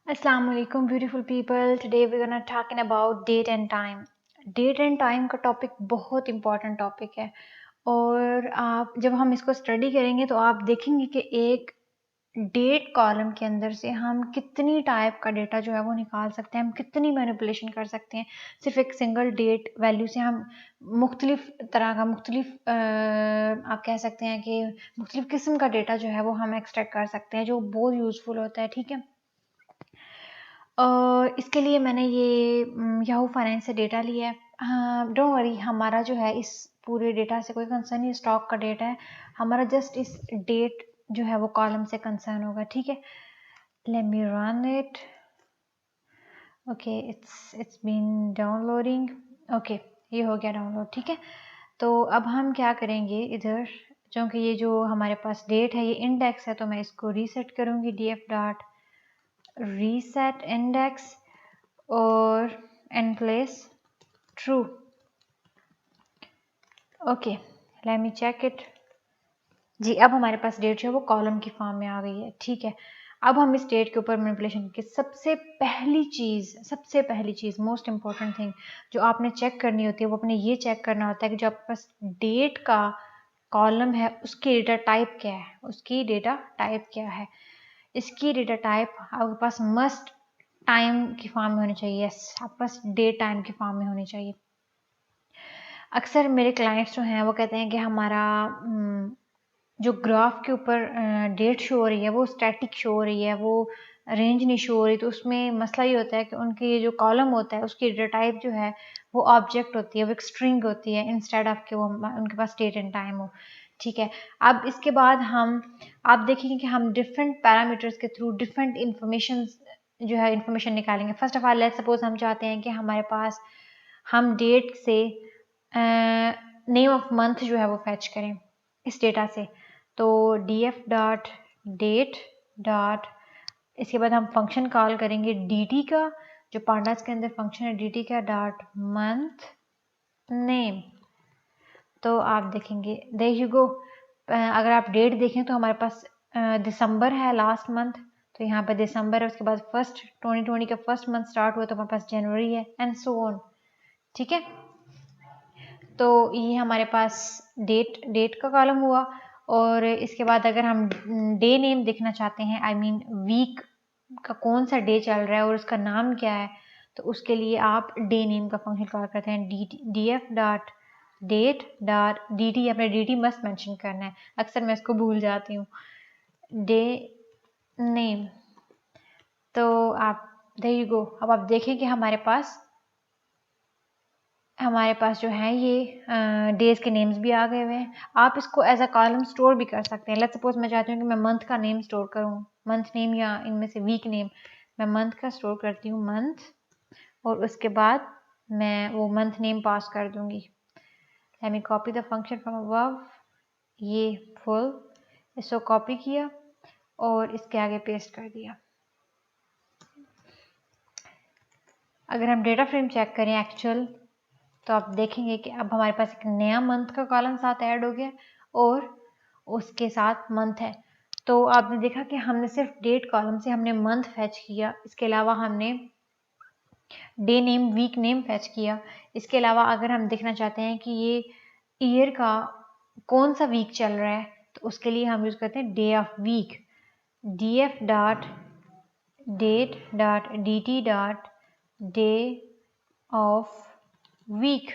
Assalamu alaikum beautiful people. Today we're gonna talking about date and time. Date and time का topic बहुत important topic है और आप जब हम इसको स्टडी करेंगे तो आप देखेंगे कि एक डेट कॉलम के अंदर से हम कितनी टाइप का डेटा जो है वो निकाल सकते हैं, हम कितनी मैनिपुलेशन कर सकते हैं। सिर्फ एक सिंगल डेट वैल्यू से हम मुख्तलिफ तरह का आप कह सकते हैं कि मुख्तलिफ किस्म का डेटा जो है वो हम एक्सट्रैक्ट कर सकते हैं, जो बहुत यूज़फुल होता है। ठीक है, इसके लिए मैंने ये याहू फाइनेंस से डेटा लिया है। हाँ, डोंट वरी, हमारा जो है इस पूरे डेटा से कोई कंसर्न नहीं, स्टॉक का डेटा है हमारा, जस्ट इस डेट जो है वो कॉलम से कंसर्न होगा। ठीक है, let me run it. Okay, it's been downloading. Okay, ये हो गया डाउनलोड। ठीक है, तो अब हम क्या करेंगे इधर, क्योंकि ये जो हमारे पास डेट है ये इंडेक्स है, तो मैं इसको रीसेट करूँगी, df डॉट रीसेट इंडेक्स और and place true. Okay, let me check it. जी, अब हमारे पास डेट जो है वो कॉलम की फॉर्म में आ गई है। ठीक है, अब हम इस डेट के ऊपर मैनिपुलेशन की सबसे पहली चीज़ मोस्ट इंपॉर्टेंट थिंग जो आपने चेक करनी होती है वो अपने ये चेक करना होता है कि जो आपके पास डेट का कॉलम है उसकी डेटा टाइप क्या है, इसकी डेटा टाइप आपके पास मस्ट टाइम की फॉर्म में होनी चाहिए। यस, आपके पास डेट टाइम की फॉर्म में होनी चाहिए। अक्सर मेरे क्लाइंट्स जो हैं वो कहते हैं कि हमारा जो ग्राफ के ऊपर डेट शो हो रही है वो स्टैटिक शो हो रही है, वो रेंज नहीं शो हो रही। तो उसमें मसला ये होता है कि उनके ये जो कॉलम होता है उसकी डेटा टाइप जो है वो ऑब्जेक्ट होती है, वो एक स्ट्रिंग होती है, इंस्टेड ऑफ के वो उनके पास डेट एंड टाइम हो। ठीक है, अब इसके बाद आप देखेंगे कि हम डिफरेंट पैरामीटर्स के थ्रू डिफरेंट इंफॉर्मेशन निकालेंगे। First of all let's suppose हम चाहते हैं कि हमारे पास हम डेट से नेम ऑफ मंथ जो है वो फैच करें इस डेटा से। तो df डॉट डेट डॉट, इसके बाद हम फंक्शन कॉल करेंगे dt का, जो पांडास के अंदर फंक्शन है dt का, डॉट मंथ नेम। तो आप देखेंगे देयर यू गो, अगर आप डेट देखें तो हमारे पास दिसंबर है लास्ट मंथ, तो यहाँ पे दिसंबर है। उसके बाद 2020 का फर्स्ट मंथ स्टार्ट हुआ तो हमारे पास जनवरी है, एंड सो ऑन। ठीक है, तो ये हमारे पास डेट का कॉलम हुआ। और इसके बाद अगर हम डे नेम देखना चाहते हैं, आई मीन वीक का कौन सा डे चल रहा है और उसका नाम क्या है, तो उसके लिए आप डे नेम का फंक्शन कॉल करते हैं df dot date dot dt। अपने dt मस्ट मेंशन करना है, अक्सर मैं इसको भूल जाती हूँ, डे नेम। तो आप देयर यू गो, अब आप देखें कि हमारे पास जो है ये डेज के नेम्स भी आ गए हुए हैं। आप इसको एज अ कॉलम स्टोर भी कर सकते हैं। लेट्स सपोज मैं चाहती हूँ कि मैं मंथ का नेम स्टोर करूँ, मंथ नेम या इनमें से वीक नेम। मैं मंथ का स्टोर करती हूँ, मंथ, और उसके बाद मैं वो मंथ नेम पास कर दूंगी। Let me copy the function from above, ये फुल, इसको कॉपी किया और इसके आगे पेस्ट कर दिया। अगर हम डेटा फ्रेम चेक करें एक्चुअल, तो आप देखेंगे कि अब हमारे पास एक नया मंथ का कॉलम साथ ऐड हो गया और उसके साथ मंथ है। तो आपने देखा कि हमने सिर्फ डेट कॉलम से हमने मंथ फैच किया, इसके अलावा हमने day name, week name fetch किया। इसके अलावा अगर हम देखना चाहते हैं कि ये ईयर का कौन सा वीक चल रहा है, तो उसके लिए हम यूज करते हैं day of week, df dot date dot dt dot day of week.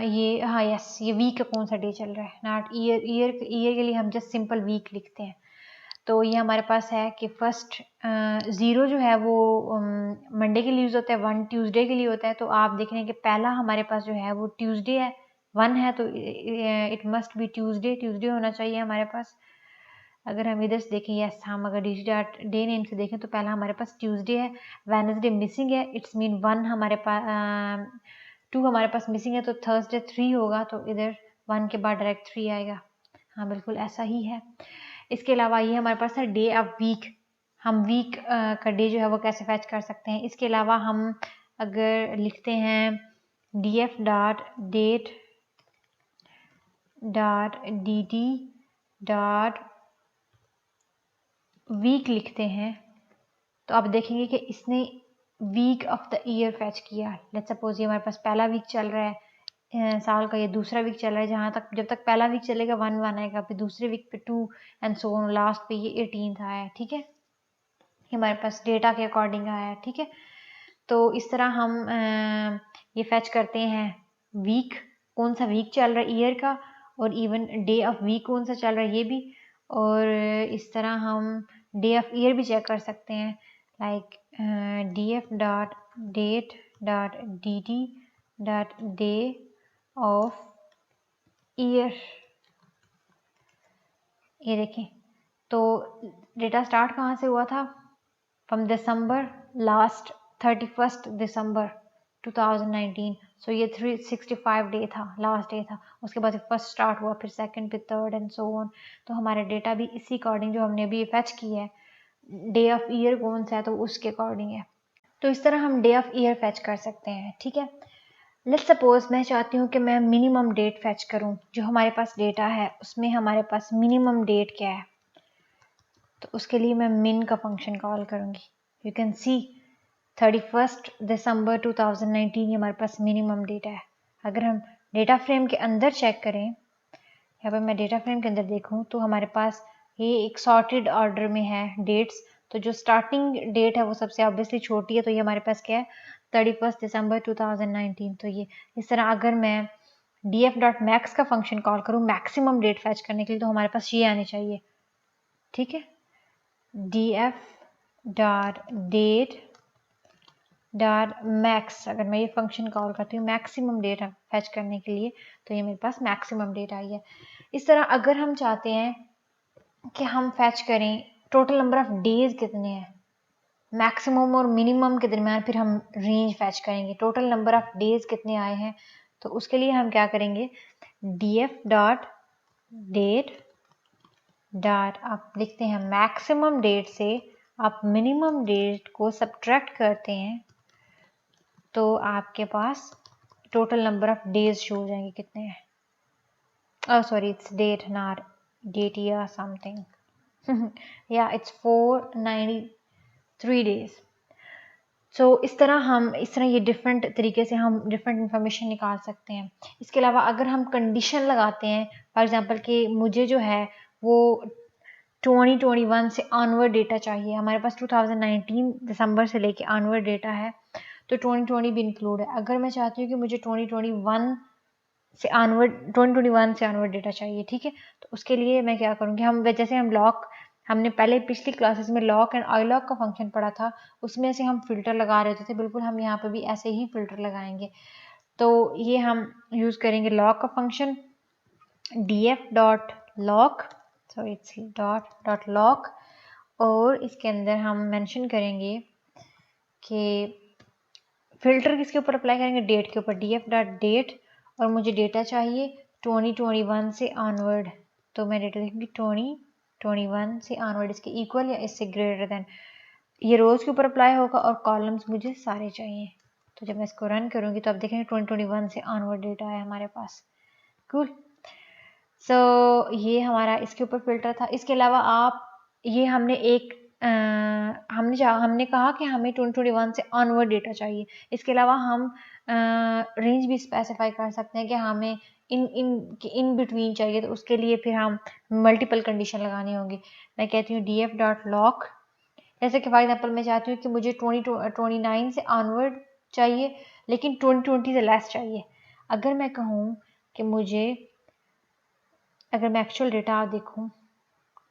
ये हाँ यस, ये वीक का कौन सा डे चल रहा है, नॉट ईयर के लिए हम जस्ट सिंपल वीक लिखते हैं। तो ये हमारे पास है कि फर्स्ट 0 जो है वो मंडे के लिए यूज़ होता है, 1 ट्यूसडे के लिए होता है। तो आप देख रहे हैं कि पहला हमारे पास जो है वो ट्यूसडे है, 1 है, तो इट मस्ट बी ट्यूसडे होना चाहिए हमारे पास। अगर हम इधर से देखें, यस, हम अगर डे नेम से देखें तो पहला हमारे पास ट्यूसडे है, वेडनेसडे मिसिंग है, इट्स मीन 1 हमारे पास, 2 हमारे पास मिसिंग है, तो थर्सडे 3 होगा, तो इधर 1 के बाद डायरेक्ट 3 आएगा। हाँ बिल्कुल ऐसा ही है। इसके अलावा ये हमारे पास है डे ऑफ वीक, हम वीक का डे जो है वो कैसे फैच कर सकते हैं। इसके अलावा हम अगर लिखते हैं df dot date dot dt dot week लिखते हैं तो आप देखेंगे कि इसने week of the year fetch किया। लेट्स सपोज ये हमारे पास पहला वीक चल रहा है साल का, ये दूसरा वीक चल रहा है, जहाँ तक जब तक पहला वीक चलेगा 1 आएगा, फिर दूसरे वीक पे 2 एंड सो ऑन, लास्ट पे ये 18 आया है। ठीक है, ये हमारे पास डेटा के अकॉर्डिंग आया है। ठीक है, तो इस तरह हम ये फैच करते हैं वीक, कौन सा वीक चल रहा है ईयर का, और इवन डे ऑफ वीक कौन सा चल रहा है ये भी, और इस तरह हम डे ऑफ ईयर भी चेक कर सकते हैं, like df dot date dot dt dot day of year. ये देखें, तो डेटा स्टार्ट कहाँ से हुआ था, फ्रॉम दिसंबर, लास्ट 31 दिसंबर 2019। सो ये 365 डे था, लास्ट डे था, उसके बाद फर्स्ट स्टार्ट हुआ, फिर सेकंड, फिर थर्ड एंड सो ऑन। तो हमारा डेटा भी इसी अकॉर्डिंग जो हमने अभी फैच किया है, डे ऑफ ईयर कौन सा है तो उसके अकॉर्डिंग है। तो इस तरह हम डे ऑफ ईयर फैच कर सकते हैं। ठीक है, लेट्स सपोज मैं चाहती हूँ कि मैं मिनिमम डेट फैच करूँ, जो हमारे पास डेटा है उसमें हमारे पास मिनिमम डेट क्या है, तो उसके लिए मैं min का फंक्शन कॉल करूँगी। यू कैन सी 31 दिसंबर 2019 ये हमारे पास मिनिमम डेटा है। अगर हम डेटा फ्रेम के अंदर चेक करें, यहाँ पर मैं डेटा फ्रेम के अंदर देखूँ तो हमारे पास ये एक सॉर्टेड ऑर्डर में है डेट्स, तो जो स्टार्टिंग डेट है वो सबसे ऑब्वियसली छोटी है, तो ये हमारे पास क्या है 31 दिसंबर 2019। तो ये इस तरह अगर मैं df.max का फंक्शन कॉल करूँ मैक्सिमम डेट फैच करने के लिए, तो हमारे पास ये आनी चाहिए। ठीक है, df.date.max, अगर मैं ये फंक्शन कॉल करती हूँ मैक्सिमम डेट फैच करने के लिए, तो ये मेरे पास मैक्सिमम डेट आई है। इस तरह अगर हम चाहते हैं कि हम फैच करें टोटल नंबर ऑफ डेज कितने हैं मैक्सिमम और मिनिमम के दरमियान, फिर हम रेंज फैच करेंगे टोटल नंबर ऑफ डेज कितने आए हैं, तो उसके लिए हम क्या करेंगे df.date डॉट आप लिखते हैं मैक्सिमम डेट से आप मिनिमम डेट को सब्ट्रैक्ट करते हैं, तो आपके पास total number of days show हो जाएंगे कितने हैं। Oh sorry, it's date not date या something. Yeah, it's 493 days. So इस तरह ये डिफरेंट तरीके से हम डिफरेंट इंफॉर्मेशन निकाल सकते हैं। इसके अलावा अगर हम कंडीशन लगाते हैं, फॉर एग्जांपल कि मुझे जो है वो 2021 से ऑनवर्ड डेटा चाहिए, हमारे पास 2019 दिसंबर से लेके ऑनवर्ड डेटा है, तो 2020 भी इंक्लूड है। अगर मैं चाहती हूँ कि मुझे 2021 से ऑनवर्ड डेटा चाहिए, ठीक है, तो उसके लिए मैं क्या करूँगी, हमने पहले पिछली क्लासेस में लॉक एंड अनलॉक का फंक्शन पढ़ा था, उसमें से हम फिल्टर लगा रहे थे, बिल्कुल हम यहाँ पे भी ऐसे ही फिल्टर लगाएंगे। तो ये हम यूज़ करेंगे लॉक का function df.lock, sorry it's dot lock, और इसके अंदर हम मेंशन करेंगे कि फिल्टर किसके ऊपर अप्लाई करेंगे, डेट के ऊपर, df.date, और मुझे डेटा चाहिए 2021 से ऑनवर्ड, तो मैं डेटा लिखूंगी 2021 से ऑनवर्ड, इसके इक्वल या इससे ग्रेटर देन, ये रोज के ऊपर अप्लाई होगा और कॉलम्स मुझे सारे चाहिए। तो जब मैं इसको रन करूंगी तो आप देखेंगे 2021 से ऑनवर्ड डेटा है हमारे पास। कूल। सो ये हमारा इसके ऊपर फिल्टर था। इसके अलावा आप ये हमने कहा कि हमें 2021 से ऑनवर्ड डेटा चाहिए। इसके अलावा हम रेंज भी स्पेसिफाई कर सकते हैं कि हमें इन बिटवीन चाहिए, तो उसके लिए फिर हम मल्टीपल कंडीशन लगानी होंगी। मैं कहती हूँ df.lock, जैसे कि फॉर एग्जाम्पल मैं चाहती हूँ कि मुझे 2029 से ऑनवर्ड चाहिए लेकिन 2020 से लेस चाहिए। अगर मैं कहूँ कि अगर मैं एक्चुअल डेटा देखूं,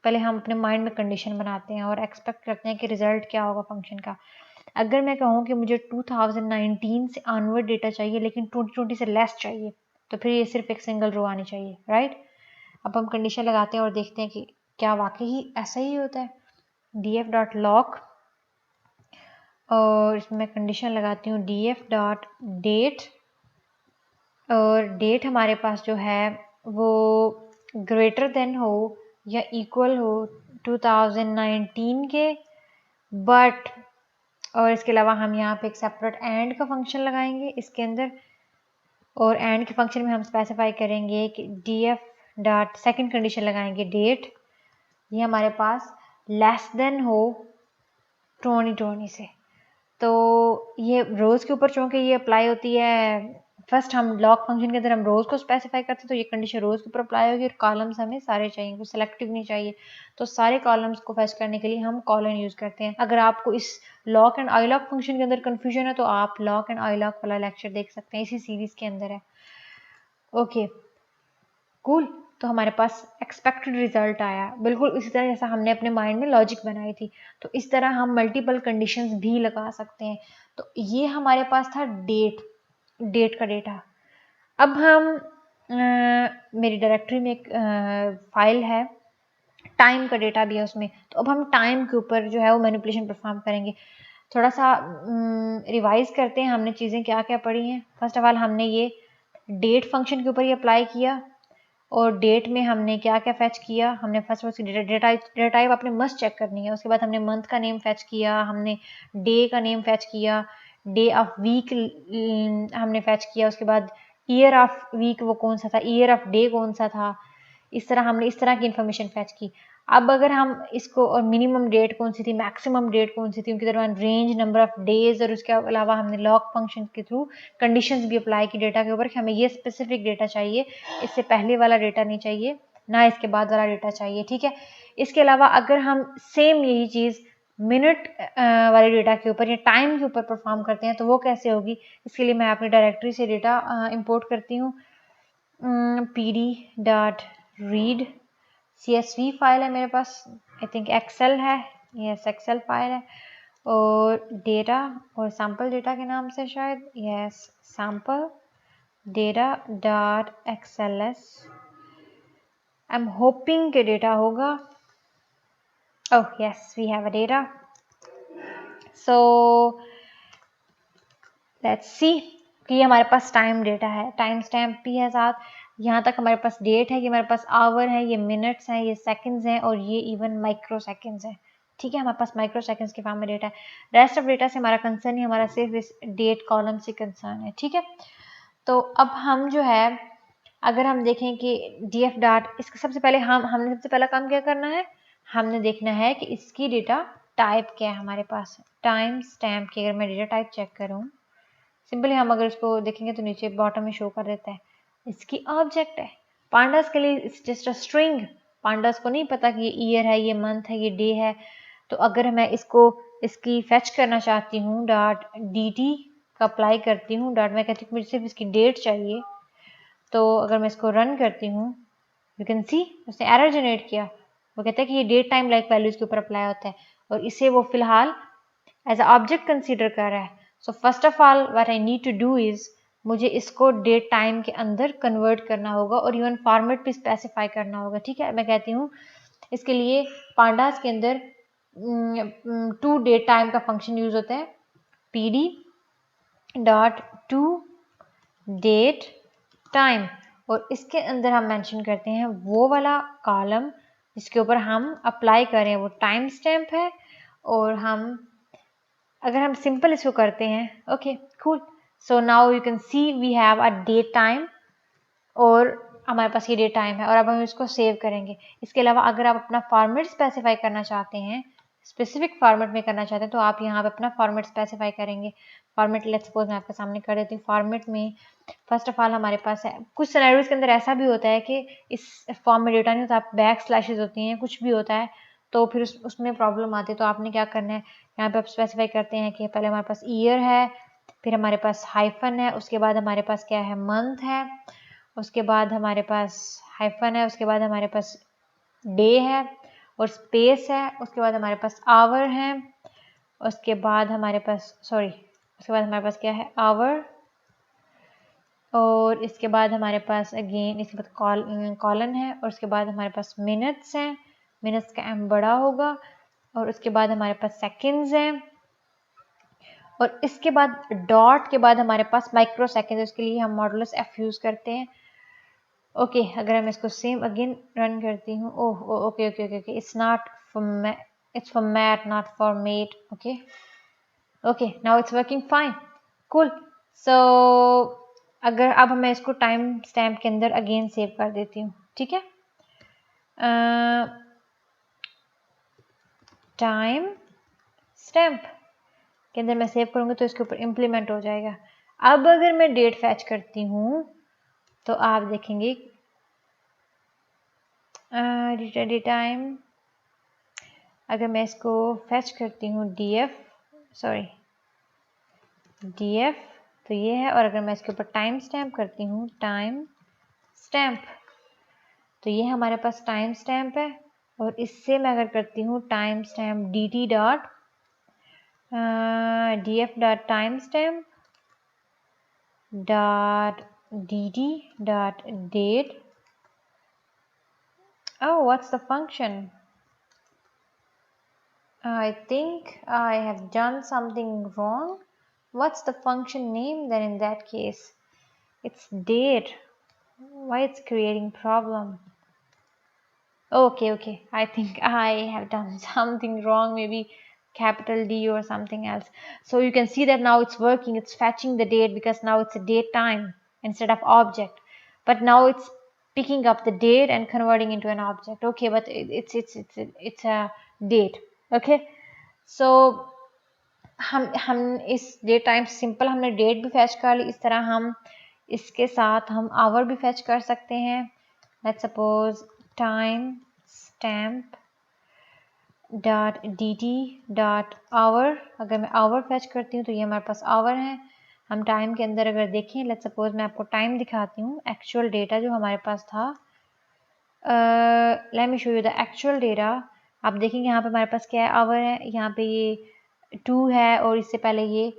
पहले हम अपने माइंड में कंडीशन बनाते हैं और एक्सपेक्ट करते हैं कि रिजल्ट क्या होगा फंक्शन का। अगर मैं कहूँ कि मुझे 2019 से ऑनवर्ड डेटा चाहिए लेकिन 2020 से लेस चाहिए, तो फिर ये सिर्फ एक सिंगल रो आनी चाहिए, राइट। अब हम कंडीशन लगाते हैं और देखते हैं कि क्या वाकई ही ऐसा ही होता है। df.lock, और इसमें मैं कंडीशन लगाती हूँ df.date, और डेट हमारे पास जो है वो ग्रेटर देन हो या इक्वल हो 2019 के, बट, और इसके अलावा हम यहाँ पे एक सेपरेट एंड का फंक्शन लगाएंगे इसके अंदर, और एंड के फंक्शन में हम स्पेसिफाई करेंगे कि df डॉट सेकेंड कंडीशन लगाएंगे डेट, ये हमारे पास लेस देन हो 2020 से। तो ये रोज़ के ऊपर चूँकि ये अप्लाई होती है, फर्स्ट हम लॉक फंक्शन के अंदर हम रोज़ को स्पेसिफाई करते हैं, तो ये कंडीशन रोज़ के ऊपर अप्लाई होगी और कॉलम्स हमें सारे चाहिए, कुछ सेलेक्टिव नहीं चाहिए। तो सारे कॉलम्स को फेच करने के लिए हम कॉलन यूज़ करते हैं। अगर आपको इस lock and I lock function के अंदर कन्फ्यूजन है तो आप लॉक एंड आई लॉक वाला लेक्चर देख सकते हैं, इसी सीरीज़ के अंदर है। Okay cool. तो हमारे पास एक्सपेक्टेड रिजल्ट आया बिल्कुल इसी तरह जैसा हमने अपने माइंड में लॉजिक बनाई थी। तो इस तरह हम मल्टीपल कंडीशंस भी लगा सकते हैं। तो ये हमारे पास था डेट का डेटा। अब हम मेरी डायरेक्टरी में एक फाइल है, टाइम का डेटा भी है उसमें। तो अब हम टाइम के ऊपर जो है वो मैनिपुलेशन परफॉर्म करेंगे। थोड़ा सा रिवाइज करते हैं हमने चीज़ें क्या क्या पढ़ी हैं। फर्स्ट ऑफ ऑल हमने ये डेट फंक्शन के ऊपर ये अप्लाई किया और डेट में हमने क्या क्या फैच किया। हमने first of all data type आपने मस्ट चेक करनी है। उसके बाद हमने मंथ का नेम फैच किया, हमने डे का नेम फैच किया, डे ऑफ वीक हमने फैच किया। उसके बाद ईयर ऑफ वीक वो कौन सा था, ईयर ऑफ डे कौन सा था। इस तरह हमने इस तरह की इन्फॉर्मेशन फैच की। अब अगर हम इसको और मिनिमम डेट कौन सी थी, मैक्सिमम डेट कौन सी थी, उनके दरमियान रेंज, नंबर ऑफ डेज, और उसके अलावा हमने लॉक फंक्शन के थ्रू कंडीशंस भी अप्लाई की डेटा के ऊपर कि हमें ये स्पेसिफिक डेटा चाहिए, इससे पहले वाला डेटा नहीं चाहिए, ना इसके बाद वाला डेटा चाहिए। ठीक है। इसके अलावा अगर हम सेम यही चीज़ मिनट वाले डेटा के ऊपर या टाइम के ऊपर परफॉर्म करते हैं तो वो कैसे होगी। इसके लिए मैं अपनी डायरेक्टरी से डेटा इंपोर्ट करती हूँ। pd.read CSV फाइल है मेरे पास, आई थिंक एक्सेल है, यस एक्सेल फाइल है, और डेटा और सैम्पल डेटा के नाम से शायद, yes sample data dot XLS। I am hoping के डेटा होगा। Oh yes we have a data. So let's see कि ये हमारे पास टाइम डेटा है, टाइम स्टैम्प भी है साथ। यहाँ तक हमारे पास डेट है, ये हमारे पास आवर है, ये मिनट्स हैं, ये सेकंड्स हैं, और ये इवन माइक्रो सेकंड्स है। ठीक है, हमारे पास माइक्रो सेकंड्स के फॉर्म में डेटा है। रेस्ट ऑफ डेटा से हमारा कंसर्न ही हमारा सिर्फ इस डेट कॉलम से कंसर्न है। ठीक है। तो अब हम जो है अगर हम देखें कि df डॉट, इसका सबसे पहले हमने सबसे पहला काम क्या करना है, हमने देखना है कि इसकी डेटा टाइप क्या है हमारे पास। टाइम स्टैम्प की अगर मैं डेटा टाइप चेक करूँ, सिंपली हम अगर इसको देखेंगे तो नीचे बॉटम में शो कर देता है इसकी ऑब्जेक्ट है। पांडास के लिए it's just a string. Pandas को नहीं पता कि ये ईयर है, ये मंथ है, ये डे है। तो अगर मैं इसको इसकी फेच करना चाहती हूँ, डॉट dt का अप्लाई करती हूँ, डॉट मैं कहती हूँ मुझे सिर्फ इसकी डेट चाहिए, तो अगर मैं इसको रन करती हूँ यू कैन सी उसने एरर जनरेट किया। वो कहता है कि ये डेट टाइम लाइक वैल्यू इसके ऊपर अप्लाई होता है और इसे वो फिलहाल एज अ ऑब्जेक्ट कंसीडर कर रहा है। So first of all what I need to do is मुझे इसको डेट टाइम के अंदर कन्वर्ट करना होगा और इवन फॉर्मेट भी स्पेसिफाई करना होगा। ठीक है, मैं कहती हूँ इसके लिए पांडास के अंदर टू डेट टाइम का फंक्शन यूज होता है, pd dot to date time, और इसके अंदर हम मेंशन करते हैं वो वाला कॉलम जिसके ऊपर हम अप्लाई करें वो टाइम स्टैम्प है। और हम अगर हम सिंपल इसको करते हैं, okay cool, so now you can see we have a date time और हमारे पास ये डेट टाइम है और अब हम इसको सेव करेंगे। इसके अलावा अगर आप अपना फॉर्मेट स्पेसिफाई करना चाहते हैं, स्पेसिफिक फॉर्मेट में करना चाहते हैं, तो आप यहाँ पे अपना फॉर्मेट स्पेसिफाई करेंगे। फॉर्मेट लेट्स सपोज मैं आपके सामने कर देती हूँ। फॉर्मेट में फर्स्ट ऑफ ऑल हमारे पास है कुछ सिनेरियोज के अंदर ऐसा भी होता है कि इस फॉर्म में डेटा नहीं होता, आप बैक स्लैशेज होती हैं, कुछ भी होता है, तो फिर उसमें प्रॉब्लम आती है। तो आपने क्या करना है, यहाँ पे आप स्पेसिफाई करते हैं कि पहले हमारे पास ईयर है, फिर हमारे पास हाइफन है, उसके बाद हमारे पास क्या है, मंथ है, उसके बाद हमारे पास हाइफन है, उसके बाद हमारे पास डे है और स्पेस है, उसके बाद हमारे पास आवर है, उसके बाद हमारे पास उसके बाद हमारे पास क्या है, आवर, और इसके बाद हमारे पास अगेन इसके बाद कॉलन है, और उसके बाद हमारे पास मिनट्स हैं, मिनट्स का एम बड़ा होगा, और उसके बाद हमारे पास सेकंड्स हैं, और इसके बाद डॉट के बाद हमारे पास माइक्रो सेकेंड, उसके लिए हम मॉडुलस एफ यूज करते हैं। ओके अगर मैं इसको सेम अगेन रन करती हूँ, oh okay okay okay okay, it's not it's format not format, okay now it's working fine, cool। so अगर अब मैं इसको टाइम स्टैम्प के अंदर अगेन सेव कर देती हूँ, ठीक है। टाइम स्टैम्प के अंदर मैं सेव करूँगी तो इसके ऊपर इम्प्लीमेंट हो जाएगा। अब अगर मैं डेट फैच करती हूँ तो आप देखेंगे डेट टाइम, अगर मैं इसको फैच करती हूँ df तो ये है, और अगर मैं इसके ऊपर टाइम स्टैम्प करती हूँ टाइम स्टैम्प तो ये हमारे पास टाइम स्टैम्प है। और इससे मैं अगर करती हूँ time stamp dt dot df dot time stamp dot dd dot date. Oh, what's the function? I think I have done something wrong. What's the function name then in that case? It's date. Why it's creating problem? Okay. I think I have done something wrong, maybe capital D or something else. So you can see that now it's working. It's fetching the date because now it's a date time instead of object. But now it's picking up the date and converting into an object. Okay, but it's a date. Okay, so हम इस date time simple हमने date भी fetch कर ली। इस तरह हम इसके साथ हम आवर भी फैच कर सकते हैं। Let's suppose time stamp dot dt dot hour, अगर मैं आवर फैच करती हूँ तो ये हमारे पास आवर है। हम टाइम के अंदर अगर देखें, लेट्स सपोज मैं आपको टाइम दिखाती हूँ, एक्चुअल डेटा जो हमारे पास था, let me show you the actual data. आप देखेंगे यहाँ पे हमारे पास क्या है, आवर है, यहाँ पे ये 2 है, और इससे पहले ये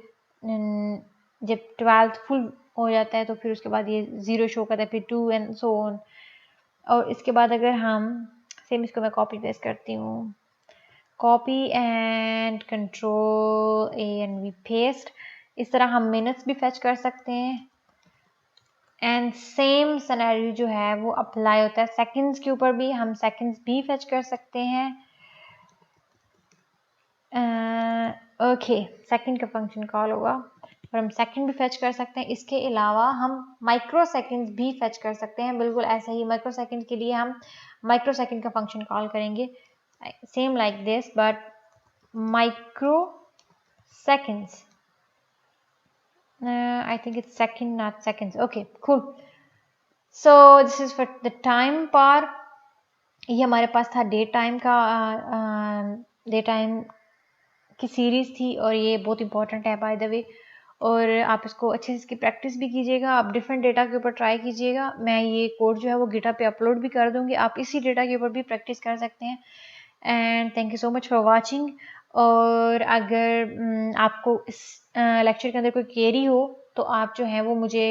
जब 12th फुल हो जाता है तो फिर उसके बाद ये 0 शो करता है, फिर 2 एंड सो ऑन। और इसके बाद अगर हम सेम इसको मैं कॉपी पेस्ट करती हूँ, copy and control A and V paste. इस तरह हम मिनट्स भी फैच कर सकते हैं एंड सेम सिनेरियो जो है वो अप्लाई होता है सेकंड्स के ऊपर भी। हम सेकंड्स भी फैच कर सकते हैं। ओके, सेकंड का फंक्शन कॉल होगा और हम सेकंड भी फैच कर सकते हैं। इसके अलावा हम माइक्रो सेकंड्स भी फैच कर सकते हैं। बिल्कुल ऐसा ही माइक्रो सेकंड के लिए हम माइक्रो सेकंड का फंक्शन कॉल करेंगे, same like this but micro seconds. I think it's second, not seconds. Okay, cool. So this is for the time part. ये हमारे पास था डे टाइम का, डे टाइम की सीरीज थी और ये बहुत इंपॉर्टेंट है बाय द वे। और आप इसको अच्छे से इसकी प्रैक्टिस भी कीजिएगा, आप डिफरेंट डेटा के ऊपर ट्राई कीजिएगा। मैं ये कोड जो है वो गिटहब पे अपलोड भी कर दूंगी, आप इसी डेटा के ऊपर भी प्रैक्टिस कर सकते हैं। And thank you so much for watching. और अगर आपको इस लेक्चर के अंदर कोई क्वेरी हो तो आप जो है वो मुझे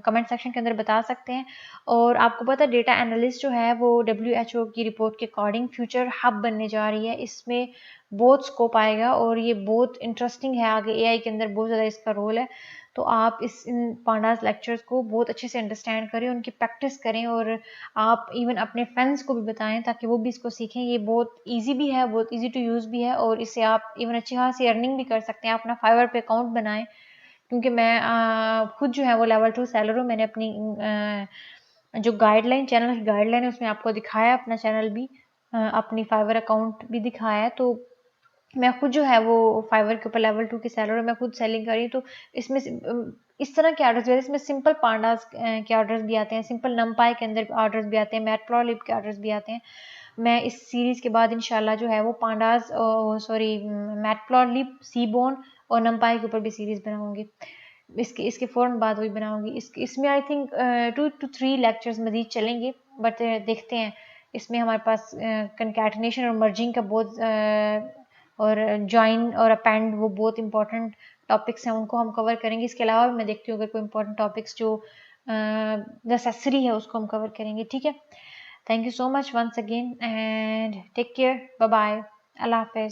कमेंट सेक्शन के अंदर बता सकते हैं। और आपको पता है डेटा एनालिस्ट जो है वो WHO की रिपोर्ट के अकॉर्डिंग फ्यूचर हब बनने जा रही है। इसमें बहुत स्कोप आएगा और ये बहुत इंटरेस्टिंग है, आगे AI के अंदर बहुत ज़्यादा इसका रोल है। तो आप इन पांडाज लेक्चर्स को बहुत अच्छे से अंडरस्टैंड करें, उनकी प्रैक्टिस करें और आप इवन अपने फ्रेंड्स को भी बताएं ताकि वो भी इसको सीखें। ये बहुत इजी भी है, बहुत इजी टू यूज़ भी है और इससे आप इवन अच्छी खासी अर्निंग भी कर सकते हैं। आप अपना फाइवर पे अकाउंट बनाएं, क्योंकि मैं खुद जो है वो लेवल 2 सेलर हूँ। मैंने अपनी जो गाइडलाइन, चैनल की गाइडलाइन है उसमें आपको दिखाया, अपना चैनल भी अपनी फाइवर अकाउंट भी दिखाया है। तो मैं खुद जो है वो फाइवर के ऊपर लेवल 2 की सेलर हूँ, मैं खुद सेलिंग कर रही हूँ। तो इसमें इस तरह के ऑर्डर्स भी, इसमें सिंपल पांडास के ऑर्डर्स भी आते हैं, सिंपल नमपाई के अंदर ऑर्डर्स भी आते हैं, मैटप्लॉलिब के ऑर्डर्स भी आते हैं। मैं इस सीरीज़ के बाद इंशाल्लाह जो है वो पांडास मैटप्लॉलिब, सीबोन और नमपाई के ऊपर भी सीरीज़ बनाऊंगी। इसके फ़ौरन बाद वही बनाऊंगी। इसमें आई थिंक 2 to 3 लेक्चर्स मजीद चलेंगे, बट देखते हैं। इसमें हमारे पास कंकैटिनेशन और मर्जिंग का बहुत और जॉइन और अपेंड, वो बहुत इंपॉर्टेंट टॉपिक्स हैं, उनको हम कवर करेंगे। इसके अलावा मैं देखती हूँ अगर कोई इंपॉर्टेंट टॉपिक्स जो नेसेसरी है उसको हम कवर करेंगे। ठीक है, thank you so much once again and take care, bye bye, अल्लाह हाफिज़।